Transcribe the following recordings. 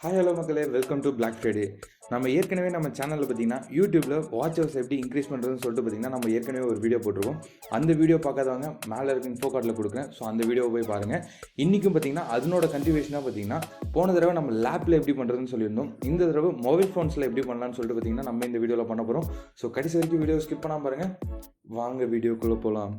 Hi hello மக்களே, welcome to black Friday. நம்ம ஏற்கனவே நம்ம சேனலில் பார்த்தீங்கன்னா யூடியூப்பில் வாட்ச் ஹவர்ஸ் எப்படி இன்க்ரீஸ் பண்ணுறதுன்னு சொல்லிட்டு பார்த்தீங்கன்னா நம்ம ஏற்கனவே ஒரு வீடியோ போட்டிருக்கோம். அந்த வீடியோ பார்க்காதவங்க மேலே இருக்க இன்ஃபோ கார்டில் கொடுக்குறேன். ஸோ அந்த வீடியோவை போய் பாருங்கள். இன்றைக்கும் பார்த்தீங்கன்னா அதனோட கண்டினியூஷனாக பார்த்தீங்கன்னா போன தடவை நம்ம லேப்பில் எப்படி பண்ணுறதுன்னு சொல்லியிருந்தோம். இந்த தடவை மொபைல் ஃபோன்ஸில் எப்படி பண்ணலான்னு சொல்லிட்டு பார்த்தீங்கன்னா நம்ம இந்த வீடியோவில் பண்ண போகிறோம். ஸோ கடைசி வரைக்கும் வீடியோ ஸ்கிப் பண்ணாமல் பாருங்கள். வாங்க வீடியோக்குள்ளே போகலாம்.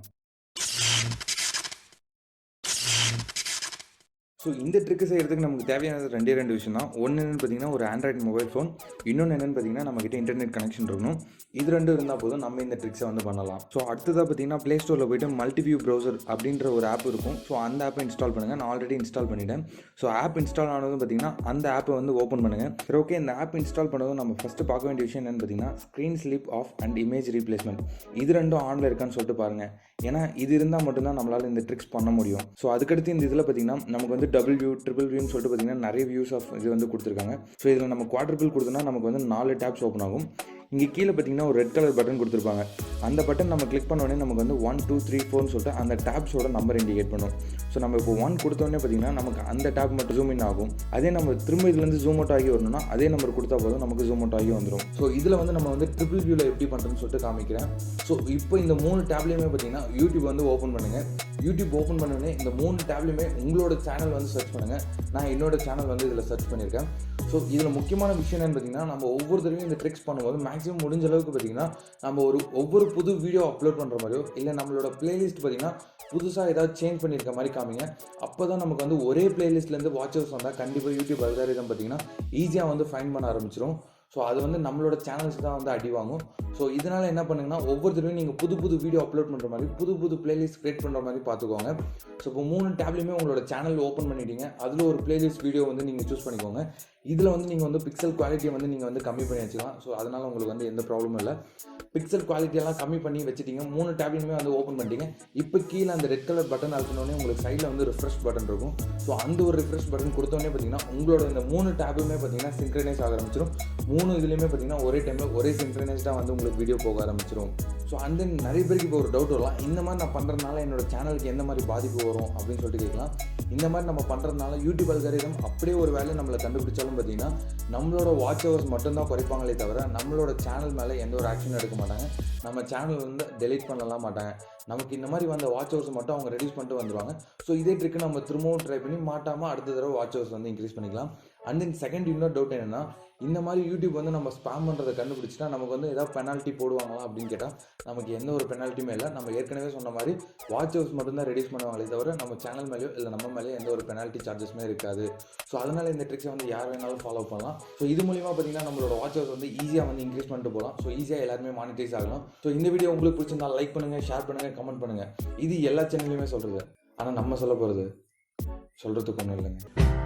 ஸோ இந்த ட்ரிக்கு செய்கிறதுக்கு நமக்கு தேவையானது ரெண்டு விஷயம் தான். ஒன்று என்னென்னு பார்த்தீங்கன்னா ஒரு ஆண்ட்ராய்டு மொபைல் ஃபோன், இன்னொன்று என்னென்னு பார்த்தீங்கன்னா நம்மகிட்ட இன்டர்நெட் கனெக்ஷன் இருக்கணும். இது ரெண்டும் இருந்தால் போதும் நம்ம இந்த ட்ரிக்ஸை வந்து பண்ணலாம். ஸோ அடுத்ததாக பார்த்தீங்கன்னா ப்ளே ஸ்டோரில் போய்ட்டு மல்டிவியூ ப்ரௌசர் அப்படின்ற ஒரு ஆப் இருக்கும். ஸோ அந்த ஆப்பை இன்ஸ்டால் பண்ணுங்கள். நான் ஆல்ரெடி இன்ஸ்டால் பண்ணிட்டேன். ஸோ ஆப் இன்ஸ்டால் ஆனதும் பார்த்தீங்கன்னா அந்த ஆப்பை வந்து ஓப்பன் பண்ணுங்கள். சரி, ஓகே. இந்த ஆப் இன்ஸ்டால் பண்ணதும் நம்ம ஃபஸ்ட்டு பார்க்க வேண்டிய விஷயம் என்னென்னு பார்த்தீங்கன்னா screen slip off and image replacement. இது ரெண்டும் ஆனில் இருக்கான்னு சொல்லிட்டு பாருங்கள். ஏன்னா இது இருந்தால் மட்டும்தான் நம்மளால் இந்த ட்ரிக்ஸ் பண்ண முடியும். ஸோ அதுக்கடுத்து இந்த இதில் பார்த்தீங்கன்னா நமக்கு வந்து டபுள் வியூ, ட்ரிபிள் வியூன்னு சொல்லிட்டு பார்த்தீங்கன்னா நிறைய வியூஸ் ஆஃப் இது வந்து கொடுத்துருக்காங்க. ஸோ இதில் நம்ம குவாட்ரிபிள் கொடுத்தோன்னா நமக்கு வந்து 4 டேப்ஸ் ஓப்பன் ஆகும். இங்கே கீழே பார்த்தீங்கன்னா ஒரு ரெட் கலர் பட்டன் கொடுத்துருப்பாங்க. அந்த பட்டன் நம்ம கிளிக் பண்ண உடனே நமக்கு வந்து 1 2 3 4ன்னு சொல்லிட்டு அந்த டேப்ஸோட நம்பர் இண்டிகேட் பண்ணும். ஸோ நம்ம இப்போ 1 கொடுத்தோடனே பார்த்தீங்கன்னா நமக்கு அந்த டேப் மட்டும் ஜூம் இன் ஆகும். அதே நம்ம திரும்ப இதுலேருந்து ஜூம் அவுட் ஆகி வரணும்னா அதே நம்பர் கொடுத்தா போதும் நமக்கு ஜூம் அவுட் ஆகி வந்துடும். ஸோ இதில் வந்து நம்ம வந்து ட்ரிபிள் வியூவில் எப்படி பண்ணுறதுன்னு சொல்லிட்டு காமிக்கிறேன். ஸோ இப்போ இந்த 3 டேப்லேயுமே பார்த்தீங்கன்னா யூடியூப் வந்து ஓப்பன் பண்ணுங்கள். யூடியூப் ஓப்பன் பண்ணோடனே இந்த 3 டேப்லையுமே உங்களோட சேனல் வந்து சர்ச் பண்ணுங்கள். நான் என்னோட சேனல் வந்து இதில் சர்ச் பண்ணியிருக்கேன். ஸோ இதில் முக்கியமான விஷயம் என்னென்னு பார்த்தீங்கன்னா நம்ம ஒவ்வொரு தடவையும் இந்த ட்ரிக்ஸ் பண்ணும்போது மேக்ஸிமம் முடிஞ்ச அளவுக்கு பார்த்தீங்கன்னா நம்ம ஒவ்வொரு புது வீடியோ அப்லோட் பண்ணுற மாதிரியோ இல்லை நம்மளோட பிளேலிஸ்ட் பார்த்தீங்கன்னா புதுசாக ஏதாவது சேஞ்ச் பண்ணியிருக்க மாதிரி காமிங்க. அப்போ தான் நமக்கு வந்து ஒரே பிளேலிஸ்ட்லேருந்து வாட்ச் ஹவர்ஸ் வந்தால் கண்டிப்பாக யூடியூப் அல்காரிதம் பார்த்தீங்கன்னா ஈஸியாக வந்து ஃபைண்ட் பண்ண ஆரம்பிச்சிடும். ஸோ அது வந்து நம்மளோட சேனல்ஸ் தான் வந்து அடி வாங்கும். ஸோ இதனால் என்ன பண்ணுங்கன்னா ஒவ்வொருத்தரையும் நீங்கள் புது வீடியோ அப்லோட் பண்ணுற மாதிரி புது பிளேலிஸ்ட் க்ரியேட் பண்ணுற மாதிரி பார்த்துக்கோங்க. ஸோ இப்போ 3 டேப்லையுமே உங்களோட சேனல் ஓப்பன் பண்ணிட்டீங்க. அதில் ஒரு பிளேலிஸ்ட் வீடியோ வந்து நீங்கள் சூஸ் பண்ணிக்கோங்க. இதில் வந்து நீங்கள் வந்து பிக்சல் குவாலிட்டியை வந்து நீங்கள் வந்து கம்மி பண்ணி வச்சுக்கலாம். ஸோ அதனால் உங்களுக்கு வந்து எந்த ப்ராப்ளமும் இல்லை. பிக்சல் குவாலிட்டியெல்லாம் கம்மி பண்ணி வச்சுட்டீங்க. 3 டேப்லையுமே வந்து ஓப்பன் பண்ணிட்டீங்க. இப்போ கீழே அந்த ரெட் கலர் பட்டன் அழுத்தினோடனே உங்களுக்கு சைடில் வந்து ரிஃப்ரெஷ் பட்டன் இருக்கும். ஸோ அந்த ஒரு ரிஃப்ரெஷ் பட்டன் கொடுத்தோடனே பார்த்தீங்கன்னா உங்களோட இந்த 3 டேபுமே பார்த்தீங்கன்னா சிங்க்ரனைஸ் ஆக ஆரம்பிச்சிடும். 3 இதுலேயுமே பார்த்தீங்கன்னா ஒரே டைமில் ஒரே சிங்க்ரனைஸ்டாக வந்து உங்களுக்கு வீடியோ போக ஆரம்பிச்சிடும். ஸோ அந்த நிறைய பேருக்கு இப்போ ஒரு டவுட் வரலாம், இந்த மாதிரி நான் பண்ணுறதுனால என்னோட சேனலுக்கு எந்த மாதிரி பாதிப்பு வரும் அப்படின்னு சொல்லிட்டு கேட்கலாம். இந்த மாதிரி நம்ம பண்ணுறதுனால யூடியூப் அல்காரிதம் அப்படியே ஒரு வேலை நம்மளை கண்டுபிடிச்சாலும் பார்த்தீங்கன்னா நம்மளோட வாட்ச் ஹவர்ஸ் மட்டும்தான் குறைப்பாங்களே தவிர நம்மளோட சேனல் மேலே எந்த ஒரு ஆக்ஷன் எடுக்க மாட்டாங்க. நம்ம சேனல் வந்து டெலீட் பண்ணலாம் மாட்டாங்க. நமக்கு இந்த மாதிரி வந்த வாட்ச் ஹவர்ஸ் மட்டும் அவங்க ரெடியூஸ் பண்ணிட்டு வந்துடுவாங்க. ஸோ இதே ட்ரிக்கு நம்ம திரும்பவும் ட்ரை பண்ணி மாட்டாமல் அடுத்த தடவை வாட்ச் ஹவர்ஸ் வந்து இன்க்ரீஸ் பண்ணிக்கலாம். அண்ட் தென் செகண்ட் இன்னொரு டவுட் என்னென்னா, இந்த மாதிரி யூடியூப் வந்து நம்ம ஸ்பாம் பண்ணுறதை கண்டுபிடிச்சிட்டா நமக்கு வந்து ஏதாவது பெனால்ட்டி போடுவாங்களா அப்படின்னு கேட்டால் நமக்கு எந்த ஒரு பெனால்ட்டியுமே இல்லை. நம்ம ஏற்கனவே சொன்ன மாதிரி வாட்ச் ஹவர்ஸ் மட்டும்தான் ரெடியூஸ் பண்ணுவாங்களே தவிர நம்ம சேனல் மேலேயோ இல்லை நம்ம மேலேயோ எந்த ஒரு பெனால்ட்டி சார்ஜஸுமே இருக்காது. ஸோ அதனால் இந்த ட்ரிக்ஸை வந்து யார் வேணாலும் ஃபாலோ பண்ணலாம். ஸோ இது மூலிமா பார்த்தீங்கன்னா நம்மளோட வாட்ச் ஹவர்ஸ் வந்து ஈஸியாக வந்து இன்க்ரீஸ் பண்ணிட்டு போகலாம். ஸோ ஈஸியாக எல்லாருமே மானிட்டைஸ் ஆகலாம். ஸோ இந்த வீடியோ உங்களுக்கு பிடிச்சிருந்தா லைக் பண்ணுங்கள், ஷேர் பண்ணுங்கள், கமெண்ட் பண்ணுங்கள். இது எல்லா சேனல்லையுமே சொல்கிறது. ஆனால் நம்ம சொல்ல போகிறது சொல்கிறதுக்கு ஒன்றும் இல்லைங்க.